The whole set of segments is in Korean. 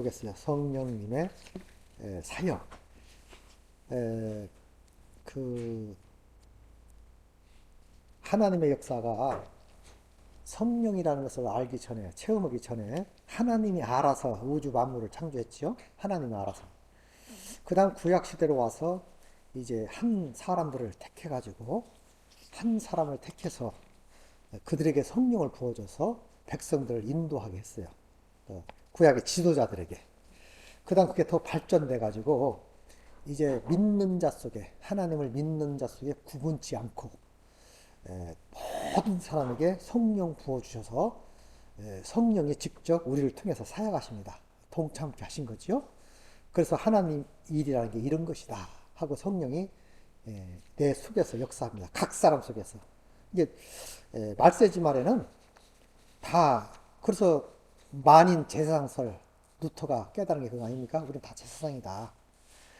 보겠어요. 성령님의 사역. 그 하나님의 역사가 성령이라는 것을 알기 전에, 체험하기 전에 하나님이 알아서 우주 만물을 창조했지요. 하나님이 알아서. 그 다음 구약 시대로 와서 이제 한 사람들을 택해가지고 한 사람을 택해서 그들에게 성령을 부어줘서 백성들을 인도하게 했어요. 구약의 지도자들에게. 그 다음 그게 더 발전돼가지고 이제 믿는 자 속에, 하나님을 믿는 자 속에 구분치 않고 모든 사람에게 성령 부어주셔서 성령이 직접 우리를 통해서 사역하십니다. 동참케 하신 거죠. 그래서 하나님 일이라는 게 이런 것이다 하고 성령이 내 속에서 역사합니다. 각 사람 속에서. 이게 말세지 말에는 다, 그래서 만인 제사장설 루터가 깨달은 게 그거 아닙니까? 우리는 다 제사장이다.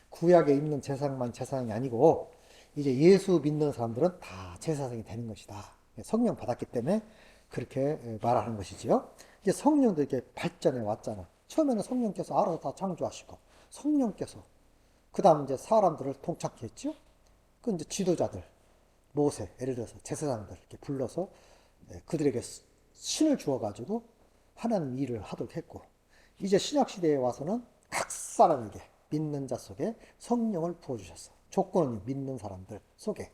구약에 있는 제사장만 제사장이 아니고 이제 예수 믿는 사람들은 다 제사장이 되는 것이다. 성령 받았기 때문에 그렇게 말하는 것이지요. 이제 성령도 이렇게 발전해 왔잖아. 처음에는 성령께서 알아서 다 창조하시고 성령께서 그 다음 이제 사람들을 통착해 했죠. 그 이제 지도자들, 모세, 예를 들어서 제사장들 이렇게 불러서 그들에게 신을 주어가지고 하나님 일을 하도록 했고, 이제 신약 시대에 와서는 각 사람에게 믿는 자 속에 성령을 부어주셨어. 조건은 믿는 사람들 속에.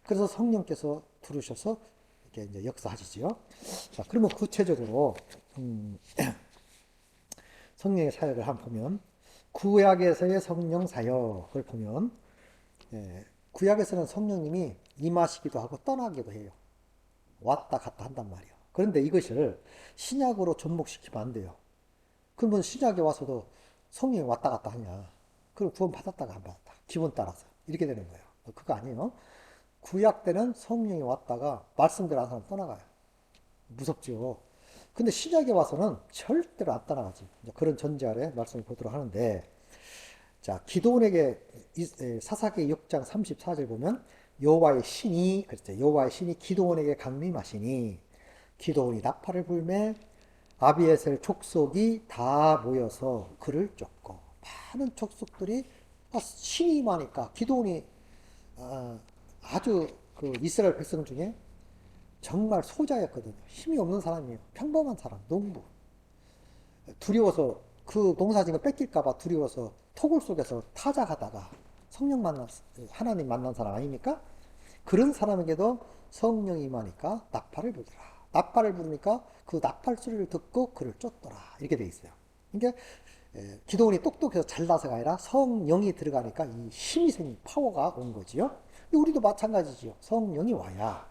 그래서 성령께서 부르셔서 이렇게 이제 역사하시지요. 자, 그러면 구체적으로 성령의 사역을 한번 보면, 구약에서의 성령 사역을 보면 구약에서는 성령님이 임하시기도 하고 떠나기도 해요. 왔다 갔다 한단 말이에요. 그런데 이것을 신약으로 접목시키면 안 돼요. 그러면 신약에 와서도 성령이 왔다 갔다 하냐? 그럼 구원 받았다가 안 받았다. 기분 따라서. 이렇게 되는 거예요. 그거 아니에요. 구약 때는 성령이 왔다가 말씀대로 한 사람 떠나가요. 무섭죠. 근데 신약에 와서는 절대로 안 떠나가지. 그런 전제 아래 말씀을 보도록 하는데, 자, 기도원에게 사사기 6장 34절 보면 여호와의 신이, 그랬죠. 여호와의 신이 기도원에게 강림하시니 기도원이 나팔을 불매 아비에셀 족속이 다 모여서 그를 쫓고, 많은 족속들이 신이 임하니까 기도원이 아주 그 이스라엘 백성 중에 정말 소자였거든요. 힘이 없는 사람이에요. 평범한 사람, 농부. 두려워서 그 농사진 거 뺏길까봐 두려워서 토굴 속에서 타작하다가 성령 만난, 하나님 만난 사람 아닙니까? 그런 사람에게도 성령이 임하니까 나팔을 부르더라. 나팔을 부르니까 그 나팔 소리를 듣고 그를 쫓더라. 이렇게 돼 있어요. 그러니까 기도원이 똑똑해서 잘나서가 아니라 성령이 들어가니까 이 힘이 생긴 파워가 온 거지요. 우리도 마찬가지지요. 성령이 와야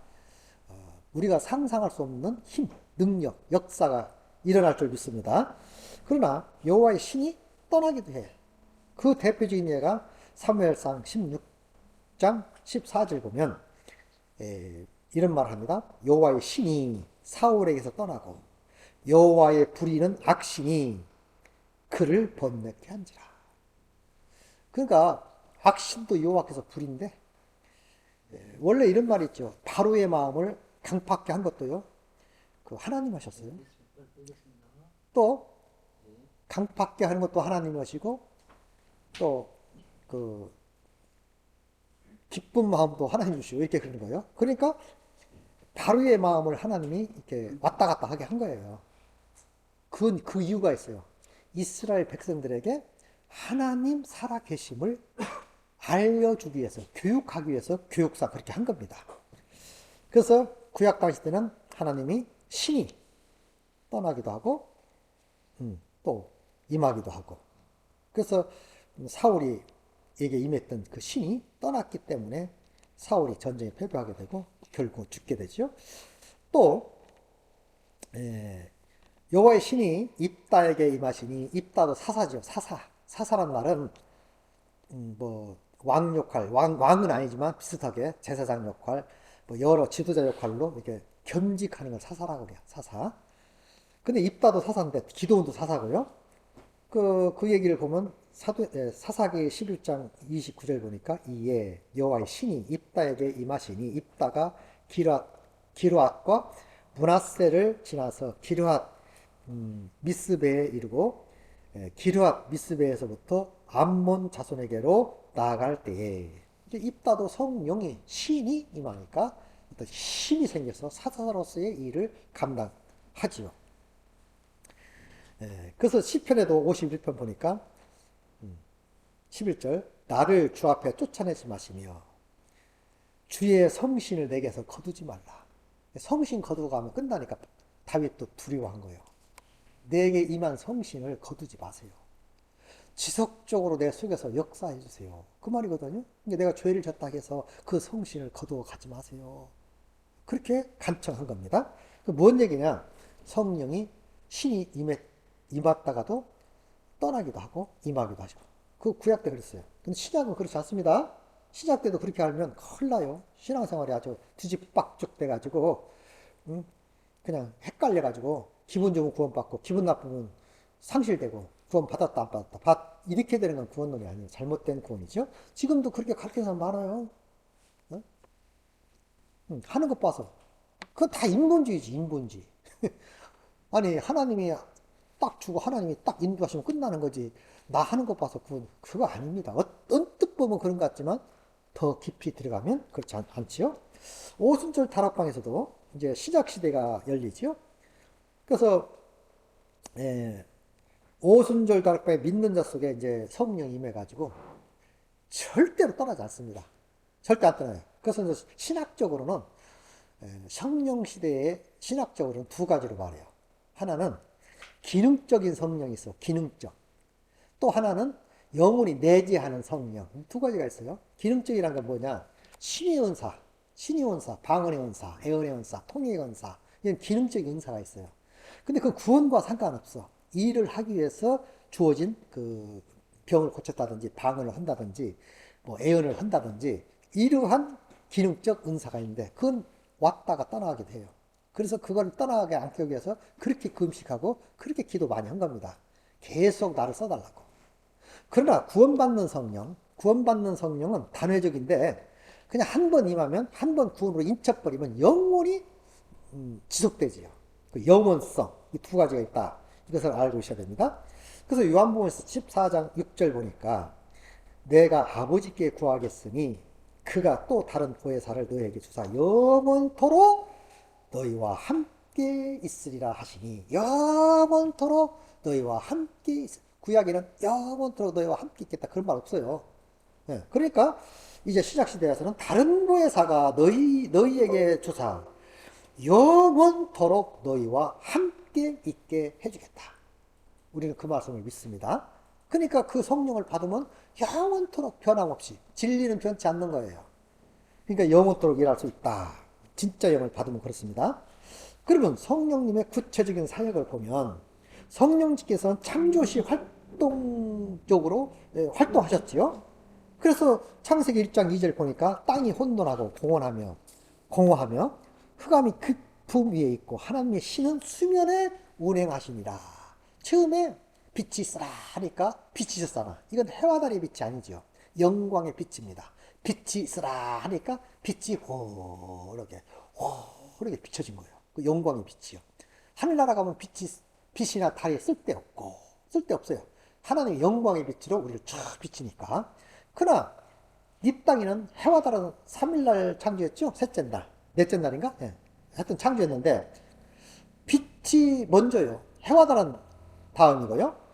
우리가 상상할 수 없는 힘, 능력, 역사가 일어날 줄 믿습니다. 그러나 여호와의 신이 떠나기도 해. 그 대표적인 예가 사무엘상 16장 14절 보면 이런 말을 합니다. 여호와의 신이 사울에게서 떠나고 여호와의 불의는 악신이 그를 번뇌케 한지라. 그러니까 악신도 여호와께서 불인데, 원래 이런 말이 있죠. 바로의 마음을 강팍게 한 것도요, 그 하나님 하셨어요. 또 강팍게 하는 것도 하나님 하시고, 또 그 기쁜 마음도 하나님 주시고 이렇게 그러는 거예요. 그러니까 바로의 마음을 하나님이 이렇게 왔다 갔다 하게 한 거예요. 그 이유가 있어요. 이스라엘 백성들에게 하나님 살아계심을 알려주기 위해서, 교육하기 위해서 교육사 그렇게 한 겁니다. 그래서 구약 당시 때는 하나님이 신이 떠나기도 하고 또 임하기도 하고, 그래서 사울이 에게 임했던 그 신이 떠났기 때문에 사울이 전쟁에 패배하게 되고 결국 죽게 되죠. 또 여호와의 신이 입다에게 임하시니, 입다도 사사죠. 사사란 말은 뭐 왕 역할, 왕은 아니지만 비슷하게 제사장 역할, 뭐 여러 지도자 역할로 이렇게 겸직하는 걸 사사라고 그래요. 사사. 근데 입다도 사사인데 기도원도 사사고요. 그 얘기를 보면 사사기 11장 29절 보니까, 이에 여호와의 신이 입다에게 임하시니, 입다가 기르앗과 므낫세를 지나서 기르앗 미스베에 이르고 기르앗 미스베에서부터 암몬 자손에게로 나아갈 때에 이제 입다도 성령이 신이 임하니까 어떤 힘이 생겨서 사사로서의 일을 감당하지요. 그래서 시편에도 51편 보니까 11절 나를 주 앞에 쫓아내지 마시며 주의 성신을 내게서 거두지 말라. 성신 거두고 가면 끝나니까 다윗도 두려워한 거예요. 내게 임한 성신을 거두지 마세요. 지속적으로 내 속에서 역사해 주세요. 그 말이거든요. 그러니까 내가 죄를 졌다 해서 그 성신을 거두어 가지 마세요. 그렇게 간청한 겁니다. 뭔 얘기냐? 성령이 신이 임했다가도 떠나기도 하고 임하기도 하죠. 그 구약 때 그랬어요. 근데 신약은 그렇지 않습니다. 신약 때도 그렇게 하면 큰일 나요. 신앙생활이 아주 뒤집박죽 돼가지고 그냥 헷갈려가지고 기분 좋으면 구원받고 기분 나쁘면 상실되고 구원 받았다 안 받았다 이렇게 되는 건 구원론이 아니에요. 잘못된 구원이죠. 지금도 그렇게 가르치는 사람 많아요. 어? 하는 것 봐서 그건 다 인본주의지 인본주의. 아니 하나님이 딱 주고 하나님이 딱 인도하시면 끝나는 거지. 나 하는 것 봐서 그거 아닙니다. 언뜻 보면 그런 것 같지만 더 깊이 들어가면 그렇지 않지요. 오순절 다락방에서도 이제 시작 시대가 열리지요. 그래서 오순절 다락방에 믿는 자 속에 이제 성령이 임해가지고 절대로 떠나지 않습니다. 절대 안 떠나요. 그래서 이제 신학적으로는 성령 시대에 신학적으로는 두 가지로 말해요. 하나는 기능적인 성령이 있어. 기능적. 또 하나는 영혼이 내재하는 성령. 두 가지가 있어요. 기능적이란 건 뭐냐? 신의 은사, 방언의 은사, 애언의 은사, 통역의 은사. 이런 기능적인 은사가 있어요. 근데 그 구원과 상관없어. 일을 하기 위해서 주어진 그 병을 고쳤다든지 방언을 한다든지 뭐 애언을 한다든지 이러한 기능적 은사가 있는데 그건 왔다가 떠나가기도 해요. 그래서 그걸 떠나가게 않기 위해서 그렇게 금식하고 그렇게 기도 많이 한 겁니다. 계속 나를 써달라고. 그러나 구원받는 성령은 단회적인데 그냥 한 번 임하면 한 번 구원으로 인쳐버리면 영원히 지속되지요. 그 영원성 이 두 가지가 있다. 이것을 알고 있어야 됩니다. 그래서 요한복음 14장 6절 보니까 내가 아버지께 구하겠으니 그가 또 다른 보혜사를 너희에게 주사 영원토록 너희와 함께 있으리라 하시니 영원토록 너희와 함께 구약에는 영원토록 너희와 함께 있겠다 그런 말 없어요. 네, 그러니까 이제 신약 시대에서는 다른 보혜사가 너희에게 주사 영원토록 너희와 함께 있게 해주겠다. 우리는 그 말씀을 믿습니다. 그러니까 그 성령을 받으면 영원토록 변함없이 진리는 변치 않는 거예요. 그러니까 영원토록 일할 수 있다. 진짜 영을 받으면 그렇습니다. 그러면 성령님의 구체적인 사역을 보면 성령님께서는 창조시 활동적으로 활동하셨지요. 그래서 창세기 1장 2절 보니까 땅이 혼돈하고 공허하며 흑암이 깊음 위에 있고 하나님의 신은 수면에 운행하십니다. 처음에 빛이 있으라 하니까 빛이 있었잖아. 이건 해와 달의 빛이 아니죠. 영광의 빛입니다. 빛이 있으라 하니까 빛이 호르게 비춰진 거예요. 그 영광의 빛이요. 하늘나라 가면 빛이나 달이 쓸데없어요. 하나님의 영광의 빛으로 우리를 쫙 비치니까. 그러나 이 땅에는 해와 달은 3일날 창조했죠. 셋째 날, 넷째 날인가? 네. 하여튼 창조했는데 빛이 먼저요. 해와 달은 다음이고요.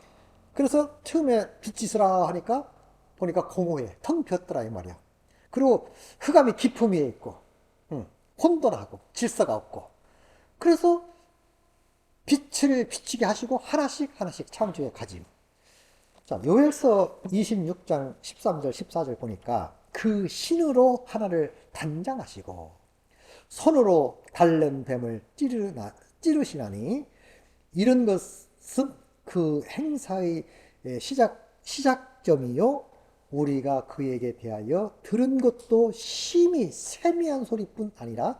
그래서 처음에 빛이 있으라 하니까 보니까 공허해. 텅 비었더라 이 말이야. 그리고 흑암이 깊음 위에 있고 혼돈하고 질서가 없고 그래서 빛을 비치게 하시고 하나씩 창조해 가지요. 자, 요엘서 26장 13절 14절 보니까 그 신으로 하나를 단장하시고 손으로 달는 뱀을 찌르시나니 이런 것은 그 행사의 시작점이요 우리가 그에게 대하여 들은 것도 심히 세미한 소리뿐 아니라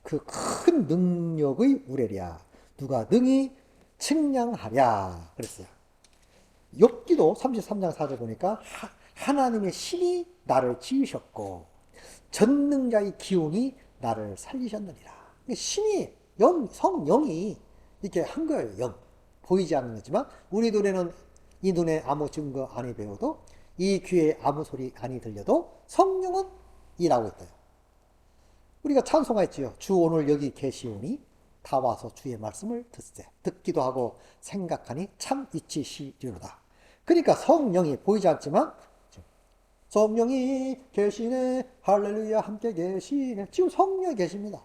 그 큰 능력의 우레랴 누가 능히 측량하랴 그랬어요. 욥기도 33장 4절 보니까 하나님의 신이 나를 지으셨고 전능자의 기운이 나를 살리셨느니라. 신이 성령이 이렇게 한 거예요. 영 보이지 않는 거지만 우리 눈에는 이 눈에 아무 증거 아니 배워도 이 귀에 아무 소리 아니 들려도 성령은 일하고 있대요. 우리가 찬송했지요. 주 오늘 여기 계시오니 다 와서 주의 말씀을 듣세. 듣기도 하고 생각하니 참 이치시리로다. 그러니까 성령이 보이지 않지만 성령이 계시네 할렐루야 함께 계시네. 지금 성령이 계십니다.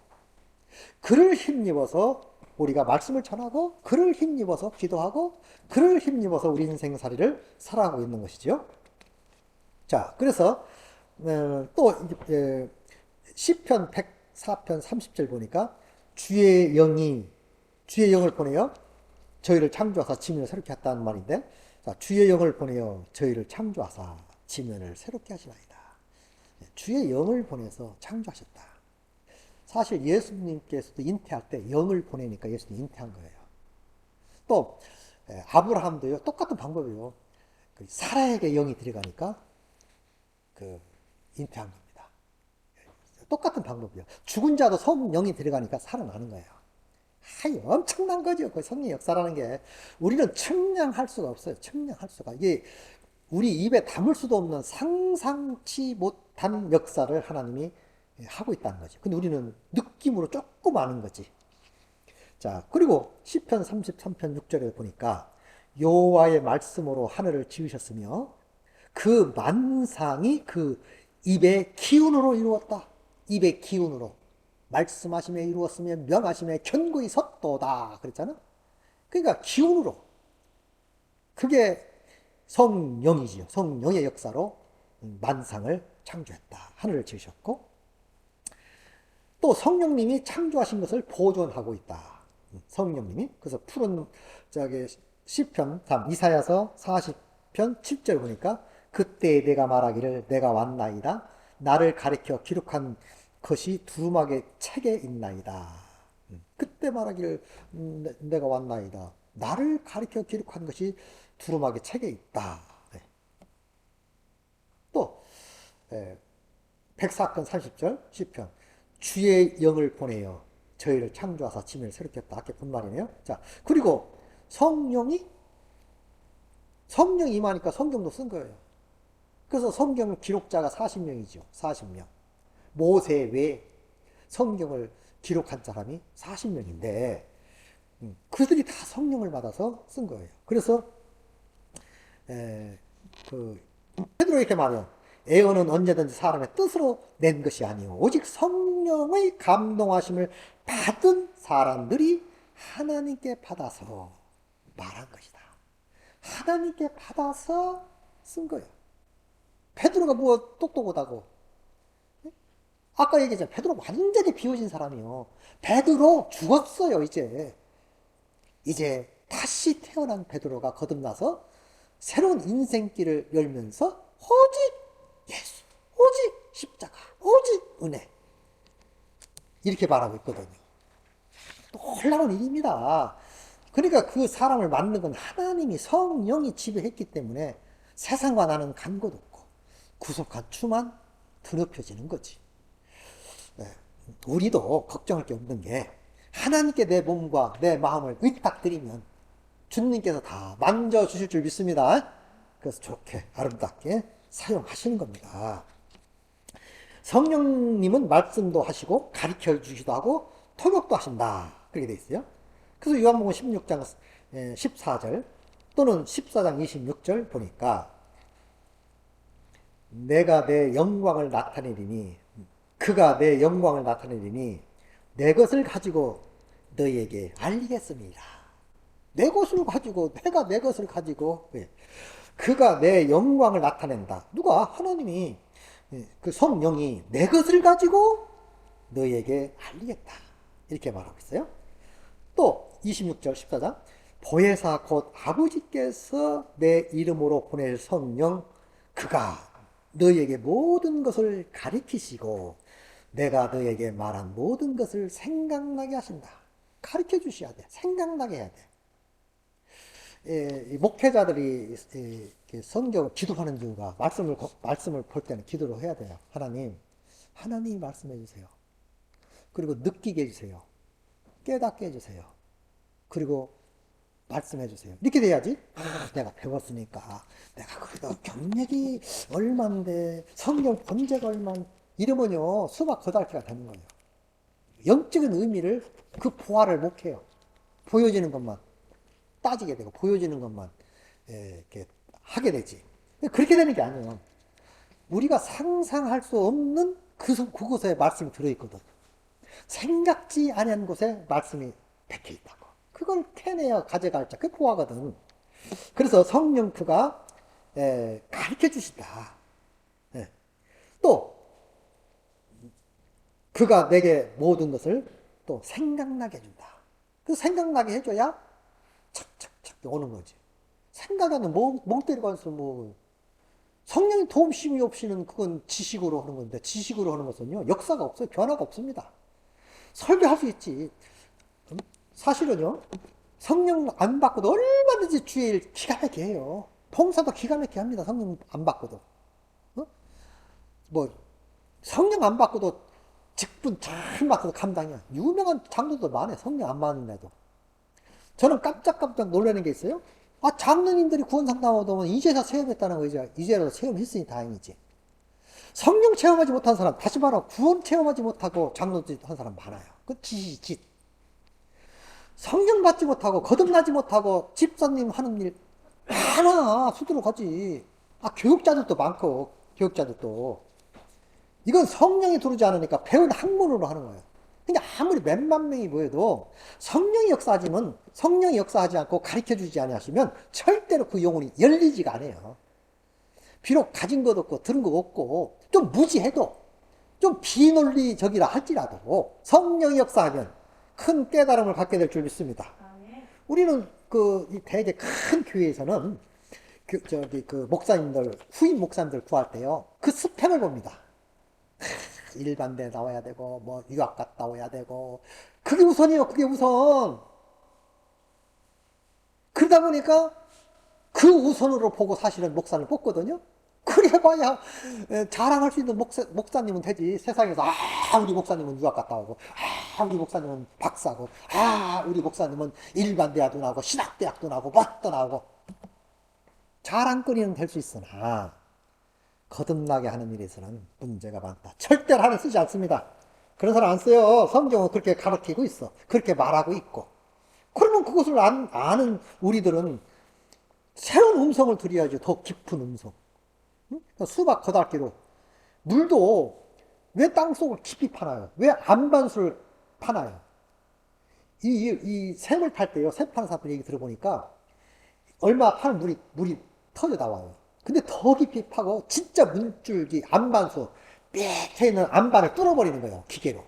그를 힘입어서 우리가 말씀을 전하고 그를 힘입어서 기도하고 그를 힘입어서 우리 인생살이를 살아가고 있는 것이죠. 자, 그래서 또 시편 104편 30절 보니까 주의 영을 보내어 저희를 창조하사 지면을 새롭게 했다는 말인데, 자, 주의 영을 보내어 저희를 창조하사 지면을 새롭게 하시나이다. 주의 영을 보내서 창조하셨다. 사실 예수님께서도 잉태할 때 영을 보내니까 예수님 잉태한 거예요. 또 아브라함도요, 똑같은 방법이에요. 사라에게 영이 들어가니까 잉태한 겁니다. 똑같은 방법이에요. 죽은 자도 성령이 들어가니까 살아나는 거예요. 엄청난 거죠. 그 성령 역사라는 게. 우리는 측량할 수가 없어요. 측량할 수가. 이게 우리 입에 담을 수도 없는 상상치 못한 역사를 하나님이 하고 있다는 거죠. 근데 우리는 느낌으로 조금 아는 거지. 자, 그리고 시편 33편 6절에 보니까 여호와의 말씀으로 하늘을 지으셨으며 그 만상이 그 입의 기운으로 이루었다. 입의 기운으로. 말씀하심에 이루었으며 명하심에 견고히 섰도다. 그랬잖아. 그러니까 기운으로. 그게 성령이지요. 성령의 역사로 만상을 창조했다. 하늘을 지으셨고 또 성령님이 창조하신 것을 보존하고 있다. 성령님이. 그래서 푸른 시편 3 이사야서 40편 7절 보니까 그때 내가 말하기를 내가 왔나이다. 나를 가리켜 기록한 것이 두루마기 책에 있나이다. 그때 말하기를 내가 왔나이다. 나를 가리켜 기록한 것이 두루마기 책에 있다. 또 104편 30절 시편 주의 영을 보내어 저희를 창조하사 지면을 새롭게 했다. 아까 본 말이네요. 자, 그리고 성령이 임하니까 성경도 쓴 거예요. 그래서 성경 기록자가 40명이죠. 40명. 모세 외에 성경을 기록한 사람이 40명인데 그들이 다 성령을 받아서 쓴 거예요. 그래서 베드로 이렇게 말해요. 애언은 언제든지 사람의 뜻으로 낸 것이 아니오 오직 성령의 감동하심을 받은 사람들이 하나님께 받아서 말한 것이다. 하나님께 받아서 쓴 거예요. 베드로가 뭐 똑똑하다고. 아까 얘기했잖아요. 베드로 완전히 비워진 사람이요. 베드로 죽었어요. 이제 다시 태어난 베드로가 거듭나서 새로운 인생길을 열면서 오직 예수, 오직 십자가, 오직 은혜 이렇게 말하고 있거든요. 놀라운 일입니다. 그러니까 그 사람을 만든 건 하나님이 성령이 지배했기 때문에 세상과 나는 간 것 없고 구속한 추만 드높여지는 거지. 우리도 걱정할 게 없는 게 하나님께 내 몸과 내 마음을 의탁드리면 주님께서 다 만져주실 줄 믿습니다. 그래서 좋게 아름답게 사용하시는 겁니다. 성령님은 말씀도 하시고 가르쳐 주시기도 하고 통역도 하신다. 그렇게 돼 있어요. 그래서 요한복음 16장 14절 또는 14장 26절 보니까 내가 내 영광을 나타내리니 그가 내 영광을 나타내리니 내 것을 가지고 너희에게 알리겠습니다. 내 것을 가지고 내가 내 것을 가지고 그가 내 영광을 나타낸다. 누가? 하나님이 그 성령이 내 것을 가지고 너희에게 알리겠다. 이렇게 말하고 있어요. 또 26절 14장 보혜사 곧 아버지께서 내 이름으로 보낼 성령 그가 너희에게 모든 것을 가르치시고 내가 너희에게 말한 모든 것을 생각나게 하신다. 가르쳐 주셔야 돼. 생각나게 해야 돼. 목회자들이 성경을 기도하는 이유가 말씀을 볼 때는 기도를 해야 돼요. 하나님 말씀해 주세요. 그리고 느끼게 해주세요. 깨닫게 해주세요. 그리고 말씀해 주세요. 이렇게 돼야지. 내가 배웠으니까. 내가 그래도 경력이 얼만데, 성경 번제가 이러면요, 수박 거달기가 되는 거예요. 영적인 의미를 그 보화를 못 해요. 보여지는 것만 따지게 되고, 보여지는 것만 이렇게 하게 되지. 그렇게 되는 게 아니에요. 우리가 상상할 수 없는 그곳에 말씀이 들어있거든. 생각지 아니한 곳에 말씀이 박혀 있다고. 그걸 캐내야 가져갈 자, 그게 보아거든. 그래서 성령표가 가르쳐 주신다. 예. 또 그가 내게 모든 것을 또 생각나게 해준다. 그 생각나게 해줘야 착착착 오는 거지. 생각하는 멍 때리고 해서 뭐 성령의 도움심이 없이는 그건 지식으로 하는 건데 지식으로 하는 것은요 역사가 없어요. 변화가 없습니다. 설교할 수 있지. 사실은요 성령 안 받고도 얼마든지 주의 일 기가 막히게 해요. 봉사도 기가 막히게 합니다. 성령 안 받고도. 어? 뭐 성령 안 받고도 직분 잘 맡아서 감당이야. 유명한 장로도 많아요. 성령 안 받는데도. 저는 깜짝깜짝 놀라는 게 있어요. 아, 장로님들이 구원상담 하면 이제서 체험했다는 거죠. 이제라도 체험했으니 다행이지. 성령 체험하지 못한 사람, 다시 말하면 구원 체험하지 못하고 장로들 한 사람 많아요. 그 짓. 성령 받지 못하고 거듭나지 못하고 집사님 하는 일 많아. 수두룩 하지. 아, 교육자들도 많고 교육자들도. 이건 성령이 들어오지 않으니까 배운 학문으로 하는 거예요. 그러니까 아무리 몇만 명이 모여도 성령이 역사하지 않고 가르쳐주지 아니하시면 절대로 그 영혼이 열리지가 않아요. 비록 가진 것 없고 들은 것 없고 좀 무지해도 좀 비논리적이라 할지라도 성령이 역사하면 큰 깨달음을 갖게 될 줄 믿습니다. 우리는 대개 큰 교회에서는 목사님들, 후임 목사님들 구할 때요, 그 스펙을 봅니다. 일반대 나와야 되고, 뭐, 유학 갔다 와야 되고, 그게 우선이에요, 그게 우선. 그러다 보니까 그 우선으로 보고 사실은 목사를 뽑거든요. 그래 봐야 자랑할 수 있는 목사님은 되지. 세상에서, 우리 목사님은 유학 갔다 오고, 우리 목사님은 박사고, 우리 목사님은 일반대학도 나오고, 신학대학도 나오고, 뭣도 나오고. 자랑거리는 될 수 있으나, 거듭나게 하는 일에서는 문제가 많다. 절대로 하는 쓰지 않습니다. 그런 사람 안 써요. 성경은 그렇게 가르치고 있어. 그렇게 말하고 있고. 그러면 그것을 아는 우리들은 새로운 음성을 들여야죠. 더 깊은 음성. 수박 거달기로 물도 왜 땅속을 깊이 파나요? 왜 안반수를 파나요? 이 샘을 탈 때요, 샘 파는 사람들 얘기 들어보니까 얼마 파는 물이 터져 나와요. 근데 더 깊이 파고 진짜 물줄기 안반수 밑에 있는 안반을 뚫어버리는 거예요, 기계로.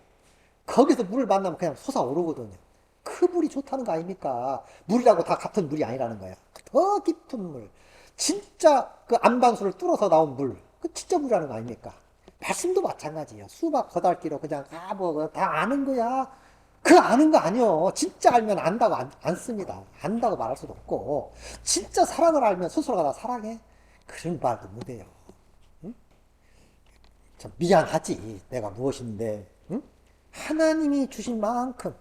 거기서 물을 만나면 그냥 솟아오르거든요. 그 물이 좋다는 거 아닙니까? 물이라고 다 같은 물이 아니라는 거야. 더 깊은 물, 진짜 그 안반수를 뚫어서 나온 물, 그 진짜 물이라는 거 아닙니까? 말씀도 마찬가지예요. 수박 거달기로 그냥 뭐 다 아는 거야. 그 아는 거 아니요. 진짜 알면 안다고 안 씁니다. 안다고 말할 수도 없고, 진짜 사랑을 알면 스스로가 다 사랑해. 그런 말도 못해요. 응? 참 미안하지. 내가 무엇인데, 응? 하나님이 주신 만큼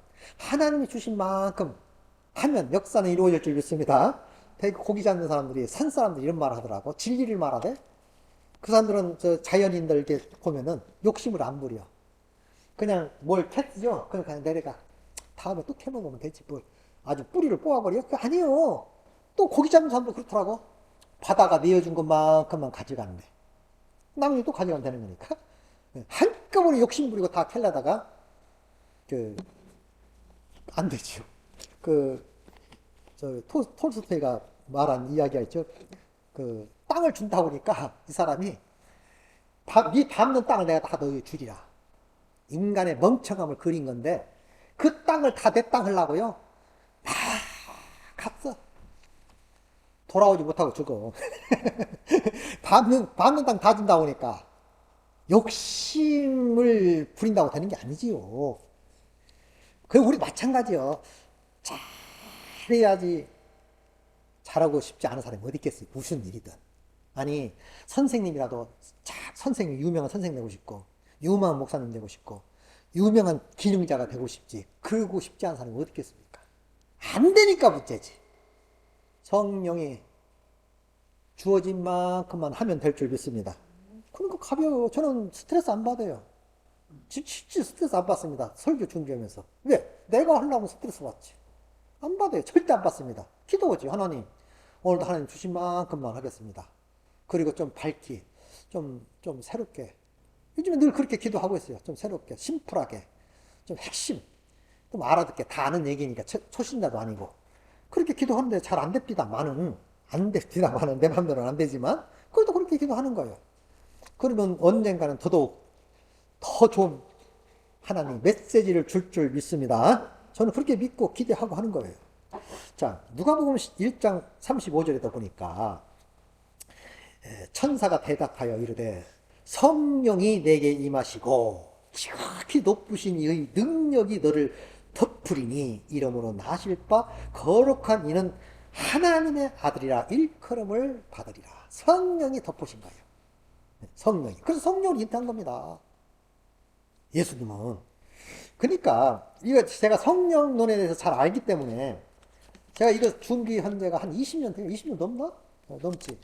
하면 역사는 이루어질 줄 믿습니다. 되게 고기 잡는 사람들이, 산 사람들 이런 말 하더라고. 진리를 말하대. 그 사람들은 자연인들 이렇게 보면은 욕심을 안 부려. 그냥 뭘 캤죠? 그냥 내려가. 다음에 또 캐먹으면 되지. 뭘 아주 뿌리를 뽑아버려? 그거 아니에요. 또 고기 잡는 사람도 그렇더라고. 바다가 내어준 것만큼만 가져가는데. 나머지 또 가져가면 되는 거니까. 한꺼번에 욕심 부리고 다 캘려다가, 안 되죠. 톨스토이가 말한 이야기가 있죠. 땅을 준다 보니까 이 사람이 네 밟는 땅을 내가 다 너희 주리라. 인간의 멍청함을 그린 건데 그 땅을 다 내 땅 하려고요. 다 갔어. 돌아오지 못하고 죽어. 밟는 땅 다 준다 보니까 욕심을 부린다고 되는 게 아니지요. 우리 마찬가지요. 잘해야지. 잘하고 싶지 않은 사람이 어디 있겠어요. 무슨 일이든. 아니, 선생님이라도 유명한 선생님 되고 싶고, 유명한 목사님 되고 싶고, 유명한 기능자가 되고 싶지. 그러고 싶지 않은 사람이 어디 있겠습니까? 안 되니까 문제지. 성령이 주어진 만큼만 하면 될 줄 믿습니다. 그러니까 가벼워요. 저는 스트레스 안 받아요. 진짜 스트레스 안 받습니다. 설교 준비하면서. 왜? 내가 하려고 스트레스 받지. 안 받아요. 절대 안 받습니다. 기도하지. 하나님, 오늘도 하나님 주신 만큼만 하겠습니다. 그리고 좀 밝기, 좀 새롭게. 요즘에 늘 그렇게 기도하고 있어요. 좀 새롭게, 심플하게, 좀 핵심, 좀 알아듣게. 다 아는 얘기니까 초신자도 아니고. 그렇게 기도하는데 잘 안 됩니다만은, 안 됩니다만은, 내 맘대로는 안 되지만, 그래도 그렇게 기도하는 거예요. 그러면 언젠가는 더더욱 더 좋은 하나님 메시지를 줄 믿습니다. 저는 그렇게 믿고 기대하고 하는 거예요. 자, 누가복음 1장 35절에도 보니까 천사가 대답하여 이르되 성령이 내게 임하시고 지극히 높으신 이의 능력이 너를 덮으리니 이러므로 나실 바 거룩한 이는 하나님의 아들이라 일컬음을 받으리라. 성령이 덮으신 거예요. 성령이. 그래서 성령을 인도한 겁니다. 예수님은. 그러니까 이거 제가 성령론에 대해서 잘 알기 때문에 제가 이거 준비한 지가 한 20년 돼요. 20년 넘나? 넘지.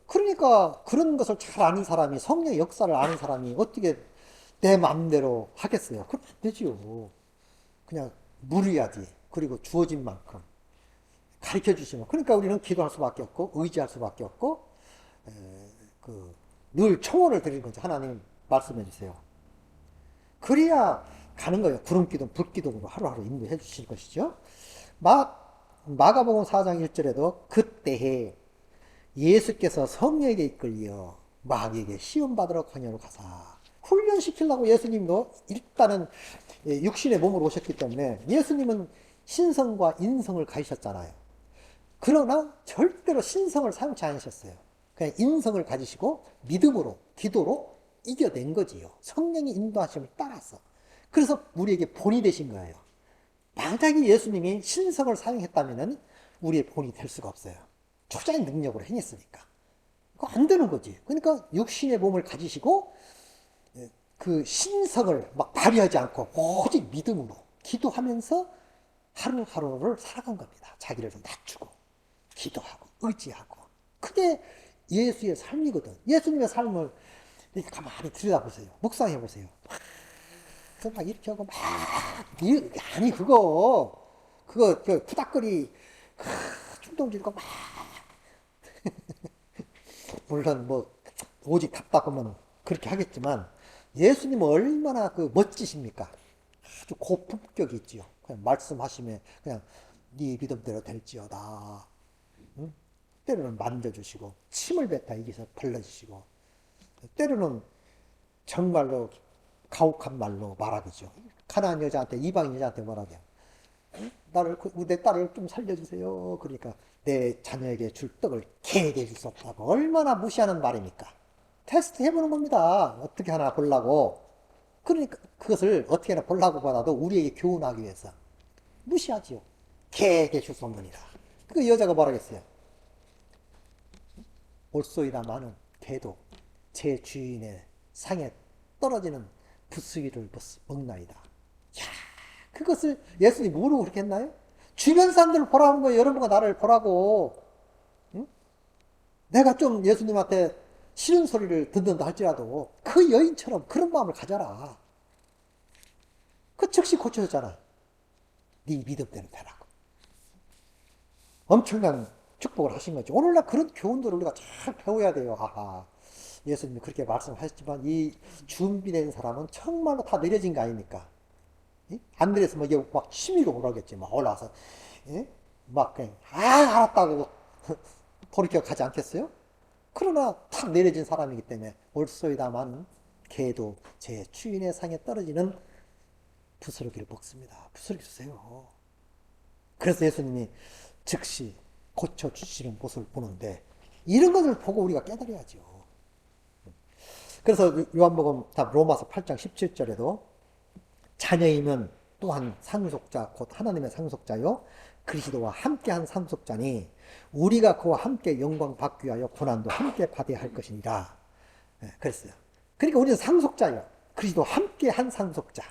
그러니까 그런 것을 잘 아는 사람이, 성령의 역사를 아는 사람이 어떻게 내 마음대로 하겠어요? 그럼 안 되지요. 그냥 무리하지. 그리고 주어진 만큼 가르쳐 주시면. 그러니까 우리는 기도할 수밖에 없고, 의지할 수밖에 없고, 늘 청원을 드리는 거죠. 하나님 말씀해 주세요. 그래야 가는 거예요. 구름기둥, 불기둥으로 하루하루 인도해 주실 것이죠. 마가복음 4장 1절에도 그때에 예수께서 성령에게 이끌려 마귀에게 시험받으러 광야로 가사. 훈련시키려고 예수님도 일단은 육신의 몸으로 오셨기 때문에 예수님은 신성과 인성을 가지셨잖아요. 그러나 절대로 신성을 사용치 않으셨어요. 그냥 인성을 가지시고 믿음으로, 기도로 이겨낸 거지요. 성령의 인도하심을 따라서. 그래서 우리에게 본이 되신 거예요. 만약에 예수님이 신성을 사용했다면 우리의 본이 될 수가 없어요. 초자의 능력으로 행했으니까. 그거 안 되는 거지. 그러니까 육신의 몸을 가지시고 그 신성을 막 발휘하지 않고 오직 믿음으로 기도하면서 하루하루를 살아간 겁니다. 자기를 좀 낮추고 기도하고 의지하고. 그게 예수의 삶이거든. 예수님의 삶을 이렇게 가만히 들여다보세요. 묵상해 보세요. 막 이렇게 하고 막 아니 그거 푸닥거리 충동질고 막 물론 뭐 오직 답답하면 그렇게 하겠지만 예수님은 얼마나 멋지십니까? 아주 고품격이 있지요. 그냥 말씀하시면 그냥 네 믿음대로 될지어다. 응? 때로는 만져주시고 침을 뱉다 이기서 발라주시고 때로는 정말로 가혹한 말로 말하죠. 가난한 여자한테 이방인 여자한테 뭐라게 내 딸을 좀 살려주세요. 그러니까 내 자녀에게 줄 떡을 개에게 줄 수 없다고. 얼마나 무시하는 말입니까? 테스트 해보는 겁니다. 어떻게 하나 보려고. 그러니까 그것을 어떻게 하나 보려고 보다도 우리에게 교훈하기 위해서 무시하지요. 개에게 줄 수 없느니라. 그 여자가 뭐라겠어요? 올소이다마는 개도 제 주인의 상에 떨어지는 부스위를 먹나이다. 야, 그것을 예수님이 모르고 그렇게 했나요? 주변 사람들을 보라는 거예요. 여러분과 나를 보라고. 응? 내가 좀 예수님한테 싫은 소리를 듣는다 할지라도 그 여인처럼 그런 마음을 가져라. 그 즉시 고쳐졌잖아. 네 믿음대로 되라고. 엄청난 축복을 하신 거죠. 오늘날 그런 교훈들을 우리가 잘 배워야 돼요. 아하. 예수님이 그렇게 말씀하셨지만 이 준비된 사람은 정말로 다 내려진 거 아닙니까? 안 내렸으면 이게 막 취미로 오라겠지. 막 올라와서 막 그냥 알았다고 돌이켜 가지 않겠어요? 그러나 탁 내려진 사람이기 때문에 올소이다마는 개도 제 주인의 상에 떨어지는 부스러기를 먹습니다. 부스러기 주세요. 그래서 예수님이 즉시 고쳐주시는 모습을 보는데 이런 것을 보고 우리가 깨달아야죠. 그래서 요한복음 로마서 8장 17절에도 자녀이면 또한 상속자 곧 하나님의 상속자요 그리스도와 함께한 상속자니 우리가 그와 함께 영광 받기 위하여 고난도 함께 받아야 할 것이니라. 네, 그랬어요. 그러니까 우리는 상속자요. 그리스도와 함께한 상속자.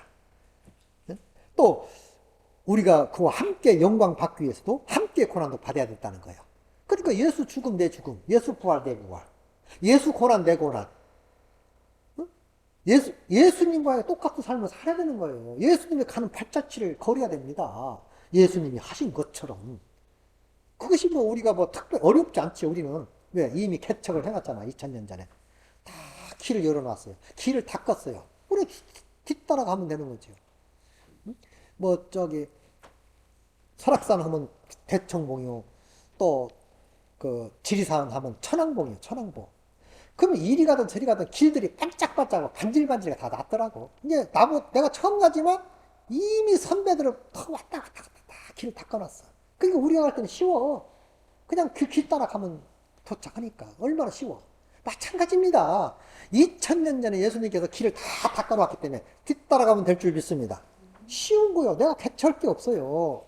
네? 또 우리가 그와 함께 영광 받기 위해서도 함께 고난도 받아야 된다는 거예요. 그러니까 예수 죽음 내 죽음, 예수 부활 내 부활, 예수 고난 내 고난. 예수님과의 똑같은 삶을 살아야 되는 거예요. 예수님이 가는 발자취를 걸어야 됩니다. 예수님이 하신 것처럼. 그것이 뭐 우리가 뭐 특별히 어렵지 않지, 우리는. 왜? 이미 개척을 해놨잖아, 2000년 전에. 다 길을 열어놨어요. 길을 닦았어요. 우리 뒤따라가면 되는 거죠. 뭐, 설악산 하면 대청봉이요. 또, 지리산 하면 천왕봉이요, 천왕봉. 그러면 이리 가든 저리 가든 길들이 반짝반짝하고 반질반질가 다 났더라고. 이제 내가 처음 가지만 이미 선배들은 더 왔다 갔다 갔다 다 길을 닦아놨어. 그러니까 우리가 갈 때는 쉬워. 그냥 그 길 따라가면 도착하니까. 얼마나 쉬워. 마찬가지입니다. 2000년 전에 예수님께서 길을 다 닦아놨기 때문에 뒤따라가면 될 줄 믿습니다. 쉬운 거요. 내가 개척할 게 없어요.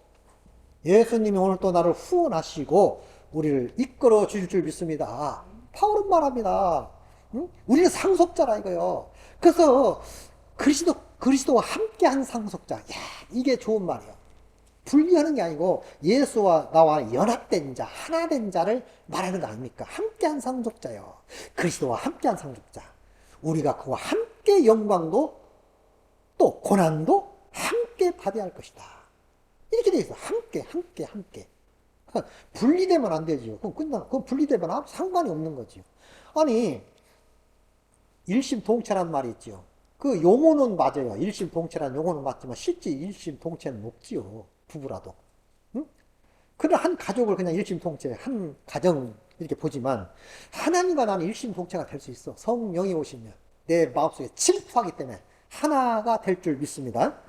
예수님이 오늘 또 나를 후원하시고 우리를 이끌어 주실 줄 믿습니다. 바울은 말합니다. 응? 우리는 상속자라 이거요. 그래서 그리스도와 함께한 상속자. 야, 이게 좋은 말이에요. 분리하는 게 아니고 예수와 나와 연합된 자, 하나 된 자를 말하는 거 아닙니까? 함께한 상속자요. 그리스도와 함께한 상속자. 우리가 그와 함께 영광도 또 고난도 함께 받아야 할 것이다. 이렇게 돼 있어. 함께, 함께, 함께. 분리되면 안 되지요. 그건 분리되면 아무 상관이 없는 거지요. 아니, 일심동체란 말이 있지요. 그 용어는 맞아요. 일심동체란 용어는 맞지만 실제 일심동체는 없지요. 부부라도. 응? 그래, 한 가족을 그냥 일심동체, 한 가정 이렇게 보지만 하나님과 나는 일심동체가 될 수 있어. 성령이 오시면 내 마음속에 침투하기 때문에 하나가 될 줄 믿습니다.